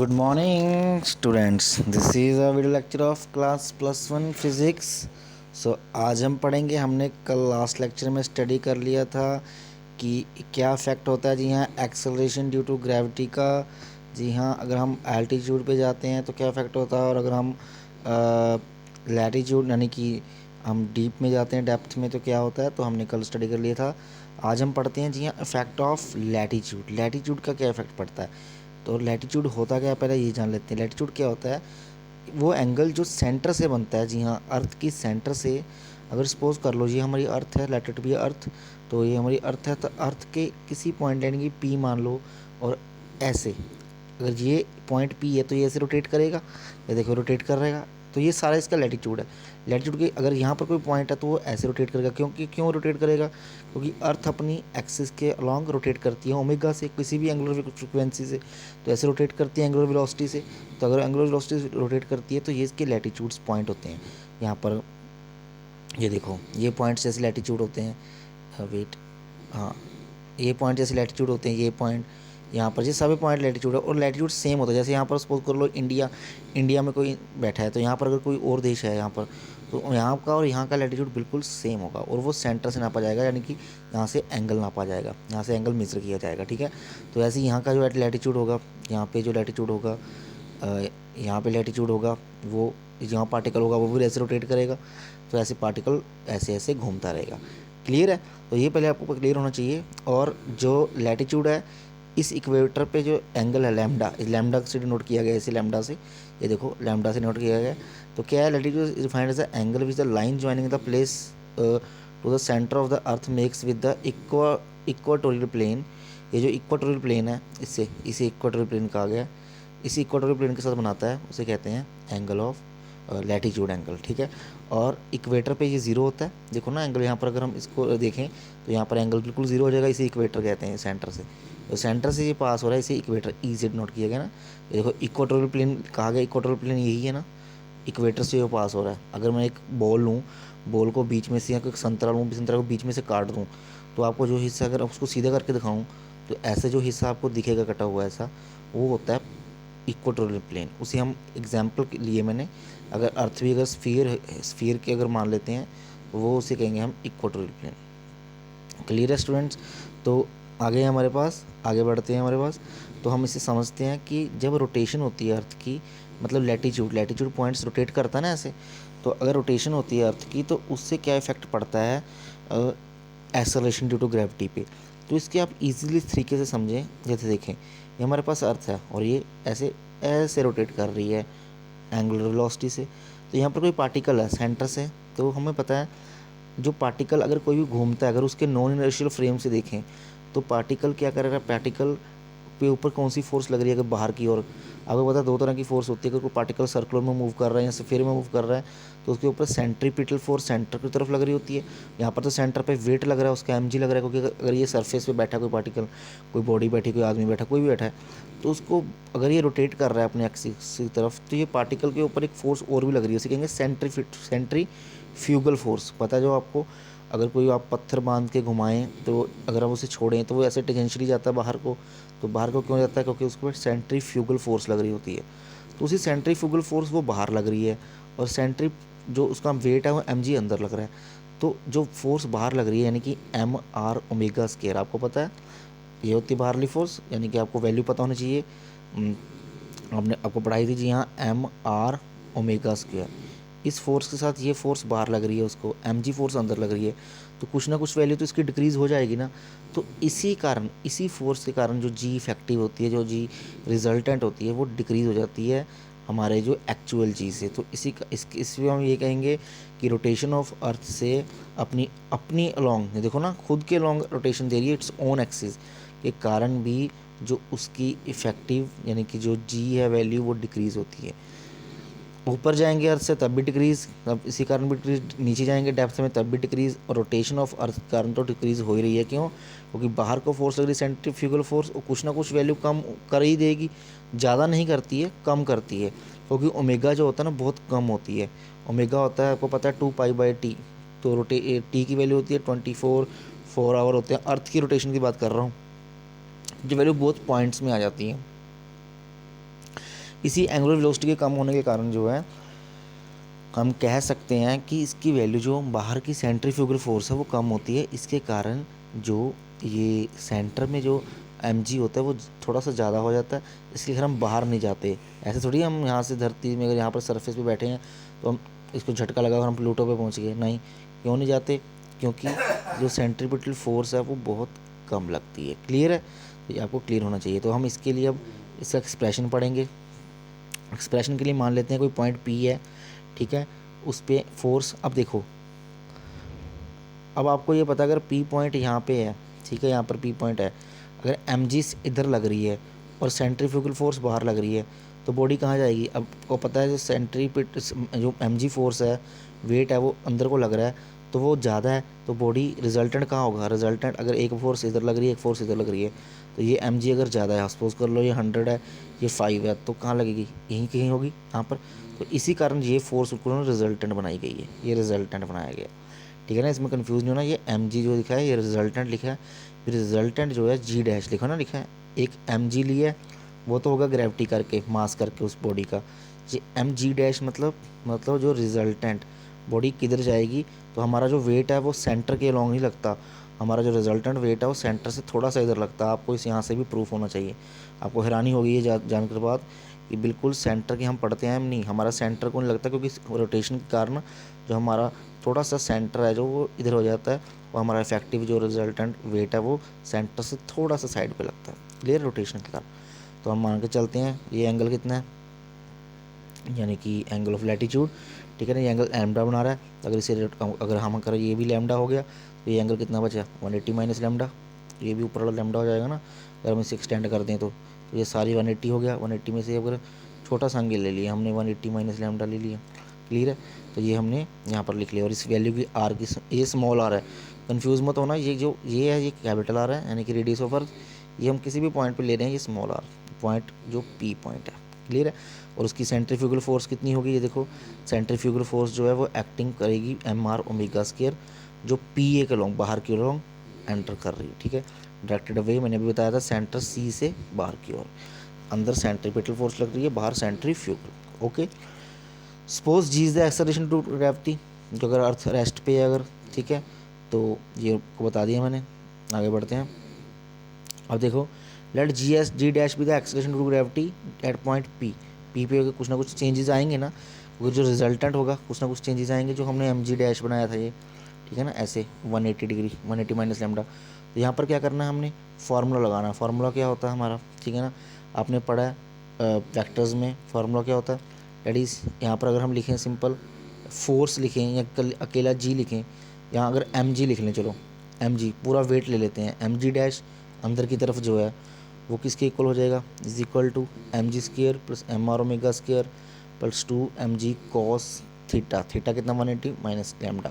Good morning, students. This is a video lecture of class +1 physics. आज हम पढ़ेंगे. हमने कल लास्ट लेक्चर में स्टडी कर लिया था कि क्या इफ़ेक्ट होता है. जी हाँ, एक्सेलरेशन ड्यू टू ग्रेविटी का. जी हाँ, अगर हम एल्टीट्यूड पे जाते हैं तो क्या इफ़ेक्ट होता है, और अगर हम लैटीट्यूड यानी कि हम डीप में जाते हैं, डेप्थ में, तो क्या होता है. तो हमने कल स्टडी कर लिया था. आज हम पढ़ते हैं जी हाँ इफ़ेक्ट ऑफ लैटीट्यूड. लैटीट्यूड का क्या इफ़ेक्ट पड़ता है. तो लैटीट्यूड होता क्या है, पहले ये जान लेते हैं. लैटीट्यूड क्या होता है. वो एंगल जो सेंटर से बनता है. जी हाँ, अर्थ की सेंटर से. अगर सपोज कर लो, ये हमारी अर्थ है, लेट इट बी अर्थ. तो ये हमारी अर्थ है, तो अर्थ के किसी पॉइंट यानी कि पी मान लो, और ऐसे अगर ये पॉइंट पी है तो ये ऐसे रोटेट करेगा. ये देखो रोटेट कर रहेगा. तो ये सारा इसका लैटीट्यूड है. लैटीट्यूड के अगर यहाँ पर कोई पॉइंट है तो वो ऐसे रोटेट करेगा. क्यों रोटेट करेगा, क्योंकि अर्थ अपनी एक्सिस के अलॉन्ग रोटेट करती है ओमेगा से, किसी भी एंगुलर फ्रिक्वेंसी से. तो ऐसे रोटेट करती है एंगुलर वेलोसिटी से. तो अगर एंगुलर वेलोसिटी से रोटेट करती है तो ये इसके लैटीट्यूड्स पॉइंट होते हैं. यहाँ पर ये देखो, ये पॉइंट्स जैसे लैटीट्यूड होते हैं. वेट, हाँ, ये पॉइंट जैसे लैटीट्यूड होते हैं. ये पॉइंट यहाँ पर, ये सभी पॉइंट लैटीट्यूड है, और लैटीट्यूड सेम होता है. जैसे यहाँ पर सपोज कर लो इंडिया में कोई बैठा है, तो यहाँ पर अगर कोई और देश है यहाँ पर, तो यहाँ का और यहाँ का लैटीट्यूड बिल्कुल सेम होगा, और वो सेंटर से नापा जाएगा. यानी कि यहाँ से एंगल नापा जाएगा, यहाँ से एंगल मेजर किया जाएगा. ठीक है. तो ऐसे यहाँ का जो लैटीट्यूड होगा, यहाँ पे जो लैटीट्यूड होगा, यहाँ पे लैटीट्यूड होगा, वो जहाँ पार्टिकल होगा वो भी ऐसे रोटेट करेगा. तो ऐसे पार्टिकल ऐसे ऐसे घूमता रहेगा. क्लियर है. तो ये पहले आपको क्लियर होना चाहिए. और जो लैटीट्यूड है, इस इक्वेटर पे जो एंगल है लैम्डा, इस लैम्डा से नोट किया गया, इसे लैम्डा से, ये देखो लैम्डा से नोट किया गया. तो क्या है, latitude is defined as the angle with the line joining the place to the centre of the earth makes with the equatorial plane. ये जो इक्वाटोरियल प्लेन है, इसे इक्वाटोरियल प्लेन कहा गया. इसी इक्वाटोरियल प्लेन के साथ बनाता है, उसे कहते हैं एंगल ऑफ लैटीट्यूड एंगल. ठीक है. और इक्वेटर पे ये ज़ीरो होता है. देखो ना एंगल, यहाँ पर अगर हम इसको देखें तो यहाँ पर एंगल बिल्कुल ज़ीरो हो जाएगा. इसे इक्वेटर कहते हैं, सेंटर से. तो सेंटर से ये पास हो रहा है, इसे इक्वेटर EZ नोट किया गया ना. ये देखो इक्वाटोरियल प्लेन कहा गया, इक्वाटोरियल प्लेन यही है ना, इक्वेटर से ये पास हो रहा है. अगर मैं एक बॉल लूँ, बॉल को बीच में से, या कोई संतरा लूँ, संतरा को बीच में से काट दूँ, तो आपको जो हिस्सा, अगर उसको सीधा करके दिखाऊँ, तो ऐसे जो हिस्सा आपको दिखेगा कटा हुआ ऐसा, वो होता है इक्वाटोरियल प्लेन. उसे हम एग्जाम्पल के लिए मैंने, अगर अर्थ भी अगर स्फीयर के अगर मान लेते हैं, तो वो उसे कहेंगे हम इक्वाटोरियल प्लेन. क्लियर है स्टूडेंट्स. तो आगे हमारे पास, आगे बढ़ते हैं हमारे पास. तो हम इसे समझते हैं कि जब रोटेशन होती है अर्थ की, मतलब लैटीट्यूड पॉइंट्स रोटेट करता है ना ऐसे. तो अगर रोटेशन होती है अर्थ की, तो उससे क्या इफ़ेक्ट पड़ता है एक्सेलरेशन ड्यू टू ग्रेविटी पे. तो इसके आप इजीली तरीके से समझें. जैसे देखें, ये हमारे पास अर्थ है, और ये ऐसे ऐसे रोटेट कर रही है एंगुलर वेलोसिटी से. तो यहाँ पर कोई पार्टिकल है सेंटर से. तो हमें पता है, जो पार्टिकल अगर कोई भी घूमता है, अगर उसके नॉन इनर्शियल फ्रेम से देखें, तो पार्टिकल क्या करेगा, पार्टिकल पे ऊपर कौन सी फोर्स लग रही है. अगर बाहर की ओर, आपको पता है दो तरह की फोर्स होती है. अगर कोई पार्टिकल सर्कुलर में मूव कर रहा है या स्फीयर में मूव कर रहा है, तो उसके ऊपर सेंट्रीपिटल फोर्स सेंटर की तरफ लग रही होती है. यहाँ पर तो सेंटर पे वेट लग रहा है, उसका mg लग रहा है. क्योंकि अगर ये सरफेस पे बैठा कोई पार्टिकल, कोई बॉडी बैठी, कोई आदमी बैठा, कोई भी बैठा है, तो उसको अगर ये रोटेट कर रहा है अपने एक्सिस की तरफ, तो ये पार्टिकल के ऊपर एक फोर्स और भी लग रही है, उसे कहेंगे सेंट्रीफ्यूगल फोर्स. पता है जो आपको, अगर कोई आप पत्थर बांध के घुमाएं, तो अगर आप उसे छोड़ें तो वो ऐसे टेंजेंशियली जाता है बाहर को. तो बाहर को क्यों जाता है, क्योंकि उसके ऊपर सेंट्रीफ्यूगल फोर्स लग रही होती है. तो उसी सेंट्रीफ्यूगल फोर्स वो बाहर लग रही है, और जो उसका वेट है वो mg अंदर लग रहा है. तो जो फोर्स बाहर लग रही है, यानी कि mr⍵², आपको पता है ये होती है बाहरली फोर्स. यानी कि आपको वैल्यू पता होनी चाहिए. आपने आपको पढ़ाई थी जी हाँ, mr⍵². इस फोर्स के साथ ये फोर्स बाहर लग रही है, उसको mg फोर्स अंदर लग रही है. तो कुछ ना कुछ वैल्यू तो इसकी डिक्रीज़ हो जाएगी ना. तो इसी कारण, इसी फोर्स के कारण जो g इफेक्टिव होती है, जो g रिजल्टेंट होती है, वो डिक्रीज़ हो जाती है हमारे जो एक्चुअल जी से. तो इसमें हम ये कहेंगे कि रोटेशन ऑफ अर्थ से अपनी अलॉन्ग, देखो ना, खुद के अलॉन्ग रोटेशन दे रही है इट्स ओन एक्सिस के कारण भी जो उसकी इफ़ेक्टिव यानी कि जो जी है वैल्यू, वो डिक्रीज़ होती है. ऊपर जाएंगे अर्थ से तब भी डिक्रीज़, तब इसी कारण भी डिक्रीज. नीचे जाएंगे डेप्थ में तब भी डिक्रीज़. और रोटेशन ऑफ अर्थ के कारण तो डिक्रीज़ हो ही रही है. क्यों, क्योंकि बाहर को फोर्स लग रही है सेंट्रीफ्यूगल फोर्स, और कुछ ना कुछ वैल्यू कम कर ही देगी. ज़्यादा नहीं करती है, कम करती है. क्योंकि ओमेगा जो होता है ना, बहुत कम होती है. ओमेगा होता है, आपको पता है 2π/t. तो टी की वैल्यू होती है 4 आवर होते हैं. अर्थ की रोटेशन की बात कर रहा हूँ, जो वैल्यू बहुत पॉइंट्स में आ जाती है. इसी एंगुलर वेलोसिटी के कम होने के कारण जो है हम कह सकते हैं कि इसकी वैल्यू जो बाहर की सेंट्रीफ्यूगल फोर्स है वो कम होती है। इसके कारण जो ये सेंटर में जो mg होता है वो थोड़ा सा ज़्यादा हो जाता है, इसलिए हम बाहर नहीं जाते। ऐसे थोड़ी हम यहाँ से धरती में अगर यहाँ पर सरफेस पे बैठे हैं तो हम इसको झटका लगा और हम प्लूटो पे पहुँच गए, नहीं। क्यों नहीं जाते? क्योंकि जो सेंट्रीपिटल फोर्स है वो बहुत कम लगती है। क्लियर है? तो ये आपको क्लियर होना चाहिए। तो हम इसके लिए अब इसका एक्सप्रेशन पढ़ेंगे। एक्सप्रेशन के लिए मान लेते हैं कोई पॉइंट P है, ठीक है, उस पर फोर्स। अब देखो, अब आपको ये पता, अगर P पॉइंट यहाँ पे है, ठीक है, यहाँ पर P पॉइंट है, अगर mg इधर लग रही है और सेंट्रीफ्यूगल फोर्स बाहर लग रही है तो बॉडी कहाँ जाएगी? अब को पता है जो mg फोर्स है, वेट है, वो अंदर को लग रहा है तो वो ज़्यादा है, तो बॉडी रिजल्टेंट कहाँ होगा? रिजल्टेंट अगर एक फोर्स इधर लग रही है, एक फोर्स इधर लग रही है, तो ये mg अगर ज़्यादा है, सपोज कर लो ये 100 है, ये 5 है, तो कहाँ लगेगी? यहीं कहीं होगी, यहाँ पर। तो इसी कारण ये फोर्स को रिजल्टेंट बनाई गई है, ये रिजल्टेंट बनाया गया, ठीक है ना। इसमें कंफ्यूज नहीं होना। ये mg जो लिखा है ये रिजल्टेंट लिखा है, फिर रिजल्टेंट जो है g डैश लिखा ना, लिखा है। एक mg लिया है, वो तो होगा ग्रेविटी करके, मास करके उस बॉडी का। ये mg डैश मतलब जो रिजल्टेंट बॉडी किधर जाएगी, तो हमारा जो वेट है वो सेंटर के अलॉन्ग नहीं लगता, हमारा जो रिजल्टेंट वेट है वो सेंटर से थोड़ा सा इधर लगता है। आपको इस यहाँ से भी प्रूफ होना चाहिए। आपको हैरानी होगी ये जानकर बाद कि बिल्कुल सेंटर की हम पढ़ते हैं, हम नहीं, हमारा सेंटर को नहीं लगता, क्योंकि रोटेशन के कारण जो हमारा थोड़ा सा सेंटर है जो वो इधर हो जाता है, वो हमारा इफेक्टिव जो रिजल्टेंट वेट है वो सेंटर से थोड़ा सा साइड पे लगता है। क्लियर? रोटेशन के कारण। तो हम मान के चलते हैं ये एंगल कितना है, यानी कि एंगल ऑफ लैटिट्यूड, ठीक है ना। ये एंगल लैम्डा बना रहा है, अगर इसे अगर हम करें ये भी लैम्डा हो गया, तो ये एंगल कितना बचा? 180 माइनस लैम्डा, ये भी ऊपर वाला लैम्डा हो जाएगा ना, अगर हम इसे एक्सटेंड कर दें तो ये सारी 180 हो गया। 180 में से अगर छोटा सा एंगल ले लिया हमने, 180 माइनस लैम्डा ले लिया। क्लियर है? तो ये हमने यहाँ पर लिख लिया। और इस वैल्यू की आर की, ये स्मॉल आर है, कन्फ्यूज़ मत होना। ये जो ये है ये कैपिटल आर है, यानी कि रेडियस ऑफ अर्थ। ये हम किसी भी पॉइंट पे ले रहे हैं, ये स्मॉल आर पॉइंट जो P पॉइंट है। क्लियर है? और उसकी सेंट्रीफ्यूगल फोर्स कितनी होगी? ये देखो, सेंट्रीफ्यूगल फोर्स जो है वो एक्टिंग करेगी mr ओमेगा स्क्वायर, जो PA के लॉन्ग बाहर की ओर एंटर कर रही है, ठीक है। डायरेक्टेड अवे मैंने भी बताया था, सेंटर C से बाहर की ओर, अंदर सेंट्रीपिटल फोर्स लग रही है, बाहर centrifugal. Okay, suppose g is the acceleration to gravity, जो अगर अर्थ रेस्ट पे है अगर, ठीक है, तो ये को बता दिया मैंने। आगे बढ़ते हैं। अब देखो, let g dash be the acceleration to gravity at point P पे कुछ ना कुछ चेंजेस आएंगे ना, क्योंकि जो रिजल्टेंट होगा कुछ ना कुछ चेंजेस आएंगे, जो हमने mg डैश बनाया था ये, ठीक है ना, ऐसे 180 डिग्री, 180 माइनस लैम्डा। तो यहाँ पर क्या करना है, हमने फार्मूला लगाना है। फार्मूला क्या होता है हमारा, ठीक है ना, आपने पढ़ा है वेक्टर्स में फार्मूला क्या होता है, दैट इज़, यहाँ पर अगर हम लिखें सिंपल फोर्स लिखें या अकेला जी लिखें, यहाँ अगर mg लिख लें, चलो mg पूरा वेट ले लेते हैं, mg डैश अंदर की तरफ जो है वो किसके इक्वल हो जाएगा, is equal to mg square plus mr omega square plus 2 mg cos theta. Theta कितना? 180 माइनस लैम्डा।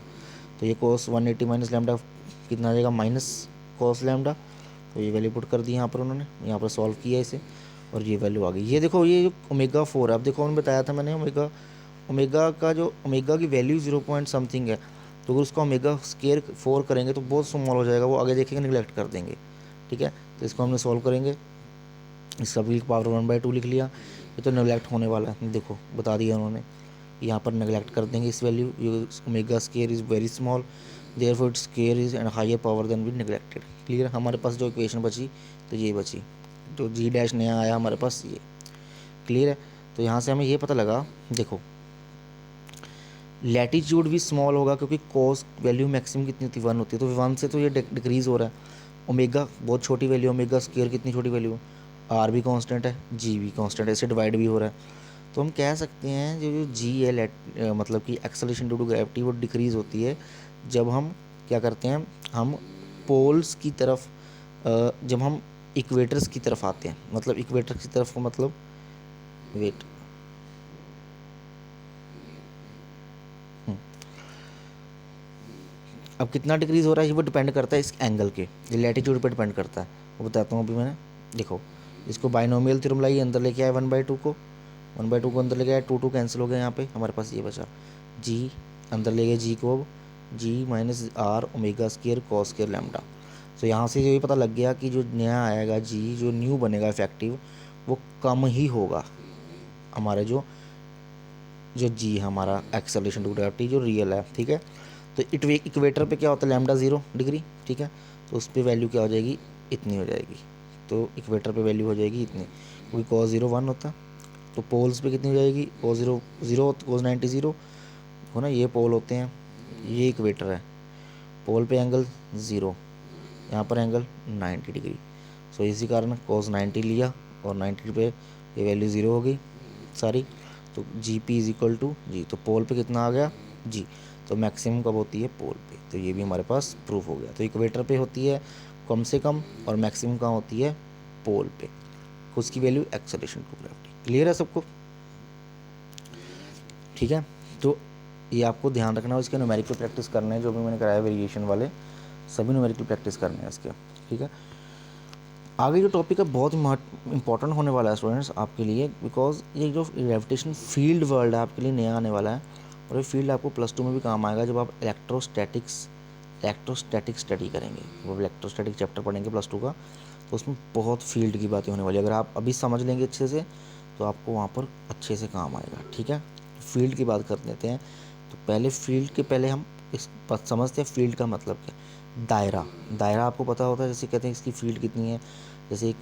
तो ये कॉस 180 माइनस लैम्डा कितना आ जाएगा? Minus cos lambda. तो ये वैल्यू पुट कर दी यहाँ पर उन्होंने, यहाँ पर सॉल्व किया इसे, और ये वैल्यू आ गई। ये देखो, ये जो ओमेगा 4 है, अब देखो हमने बताया था मैंने, ओमेगा का जो ओमेगा की वैल्यू 0 पॉइंट समथिंग है, तो अगर उसका ओमेगा स्केयर 4 करेंगे तो बहुत स्मॉल हो जाएगा, वो आगे देखेंगे निगलेक्ट कर देंगे, ठीक है। तो इसको हमने सॉल्व करेंगे, इसका भी पावर 1/2 लिख लिया। ये तो नेगलेक्ट होने वाला है, देखो बता दिया उन्होंने, यहाँ पर नेगलेक्ट कर देंगे इस value. Omega square is very small, therefore its square is and higher power then be neglected. Clear? हमारे पास जो इक्वेशन बची तो ये बची, जो जी डैश नया आया हमारे पास ये। क्लियर है? तो यहाँ से हमें ये पता लगा, देखो लैटिट्यूड भी स्मॉल होगा, क्योंकि कॉस वैल्यू मैक्सिमम कितनी होती है? 1 होती है, तो 1 से तो ये डिक्रीज़ हो रहा है। ओमेगा बहुत छोटी वैल्यू, ओमेगा स्केयर कितनी छोटी वैल्यू, आर भी कांस्टेंट है, जी भी कांस्टेंट है, इससे डिवाइड भी हो रहा है। तो हम कह सकते हैं जो जी है, मतलब कि एक्सेलरेशन ड्यू टू ग्रेविटी, वो डिक्रीज़ होती है जब हम क्या करते हैं, हम पोल्स की तरफ, जब हम इक्वेटर्स की तरफ आते हैं, मतलब इक्वेटर की तरफ को मतलब वेट, अब कितना डिक्रीज़ हो रहा है ये वो डिपेंड करता है इस एंगल के, ये लैटिट्यूड पर डिपेंड करता है, वो बताता हूँ अभी मैंने। देखो, इसको बाइनोमियल थ्योरम लाइए, अंदर लेके आए 1/2 को, 1/2 को अंदर लेके आए, 2 कैंसिल हो गया, यहाँ पे हमारे पास ये बचा जी, अंदर ले गए जी को, G minus R omega square cos square lambda. तो यहाँ से ये पता लग गया कि जो नया आएगा जी, जो न्यू बनेगा इफेक्टिव, वो कम ही होगा, हमारे जो जी हमारा एक्सेलरेशन टू ग्रेविटी जो रियल है, ठीक है। तो इक्वेटर पे क्या होता है, लैम्डा 0 डिग्री, ठीक है। तो उस पर वैल्यू क्या हो जाएगी, इतनी हो जाएगी। तो इक्वेटर पे वैल्यू हो जाएगी इतनी, क्योंकि cos 0 1 होता है। तो पोल्स पे कितनी हो जाएगी, cos 0 0, cos 90 0 हो ना, ये पोल होते हैं, ये इक्वेटर है। पोल पे एंगल 0, यहाँ पर एंगल 90 डिग्री। सो इसी कारण cos 90 लिया और 90 पे ये वैल्यू 0 हो गई सारी। तो G P is equal to G, तो पोल पे कितना आ गया जी। तो मैक्सिमम कब होती है, पोल पे। तो ये भी हमारे पास प्रूफ हो गया। तो इक्वेटर पे होती है कम से कम और मैक्सिमम कहाँ होती है, पोल पे। उसकी value acceleration to gravity. Clear है सबको, ठीक है। तो ये आपको ध्यान रखना है, इसके न्यूमेरिकल प्रैक्टिस करने हैं जो भी मैंने कराया वेरिएशन वाले, सभी न्यूमेरिकल प्रैक्टिस करने हैं इसके, ठीक है। आगे जो टॉपिक है बहुत इंपॉर्टेंट होने वाला है स्टूडेंट्स आपके लिए, बिकॉज ये जो ग्रेविटेशन फील्ड वर्ल्ड है आपके लिए नया आने वाला है। और ये फील्ड आपको +2 में भी काम आएगा जब आप इलेक्ट्रोस्टैटिक स्टडी करेंगे। वो इलेक्ट्रोस्टैटिक चैप्टर पढ़ेंगे +2 का, तो उसमें बहुत फील्ड की बातें होने वाली है। अगर आप अभी समझ लेंगे अच्छे से तो आपको वहाँ पर अच्छे से काम आएगा, ठीक है। फील्ड की बात कर लेते हैं। तो पहले फील्ड के पहले हम इस समझते हैं फील्ड का मतलब क्या। दायरा, दायरा आपको पता होता है, जैसे कहते हैं इसकी फील्ड कितनी है। जैसे एक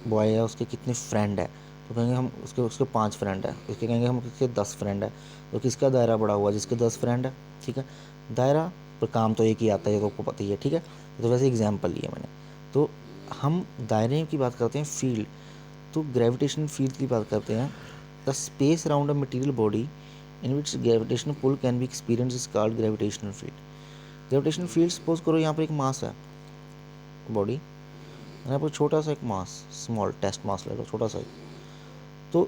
बॉय है, उसके कितने फ्रेंड है, तो कहेंगे हम उसके उसके 5 फ्रेंड है, उसके कहेंगे हम उसके 10 फ्रेंड है। तो किसका दायरा बड़ा हुआ, जिसके 10 फ्रेंड है, ठीक है। दायरा पर काम तो एक ही आता है, तो आपको पता ही है, ठीक है। तो वैसे एग्जाम्पल लिया मैंने। तो हम दायरे की बात करते हैं फील्ड, तो ग्रेविटेशन फील्ड की बात करते हैं। The space around a material body in which gravitational pull can be experience is called gravitational field. Gravitational field suppose करो यहाँ पर एक मास है, बॉडी, यहाँ पर छोटा सा एक मास, स्मॉल टेस्ट मास ले लो, छोटा सा। तो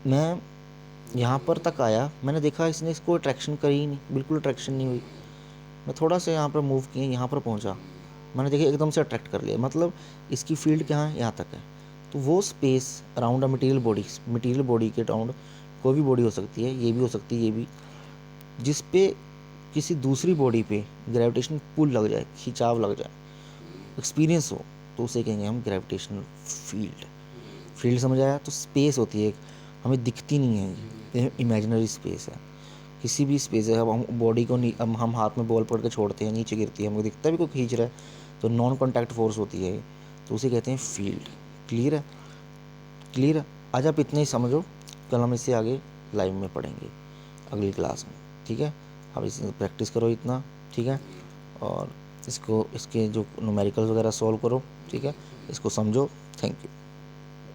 मैं यहाँ पर तक आया, मैंने देखा इसने इसको अट्रैक्शन करी ही नहीं, बिल्कुल अट्रैक्शन नहीं हुई। मैं थोड़ा सा यहाँ पर मूव किया, यहाँ पर पहुँचा, मैंने देखा एकदम से अट्रैक्ट कर लिया, मतलब इसकी फील्ड कहाँ है, यहाँ तक है। तो वो space around a material body के अराउंड कोई भी बॉडी हो सकती है, ये भी हो सकती है, ये भी, जिस पे किसी दूसरी बॉडी पे ग्रेविटेशन पुल लग जाए, खिंचाव लग जाए, एक्सपीरियंस हो, तो उसे कहेंगे हम ग्रेविटेशनल फील्ड। फील्ड समझ आया। तो स्पेस होती है एक, हमें दिखती नहीं है, ये इमेजिनरी स्पेस है, किसी भी स्पेस है। अब हम बॉडी को हम हाथ में बॉल पकड़ के छोड़ते हैं, नीचे गिरती है, हमको दिखता है भी कोई खींच रहा है, तो नॉन कॉन्टैक्ट फोर्स होती है, तो उसे कहते हैं फील्ड। क्लियर है, क्लियर है। आज आप इतना ही समझो, कल हम इससे आगे लाइव में पढ़ेंगे अगली क्लास में, ठीक है। आप इसे प्रैक्टिस करो इतना, ठीक है। और इसको इसके जो न्यूमेरिकल्स वगैरह सॉल्व करो, ठीक है, इसको समझो। Thank you.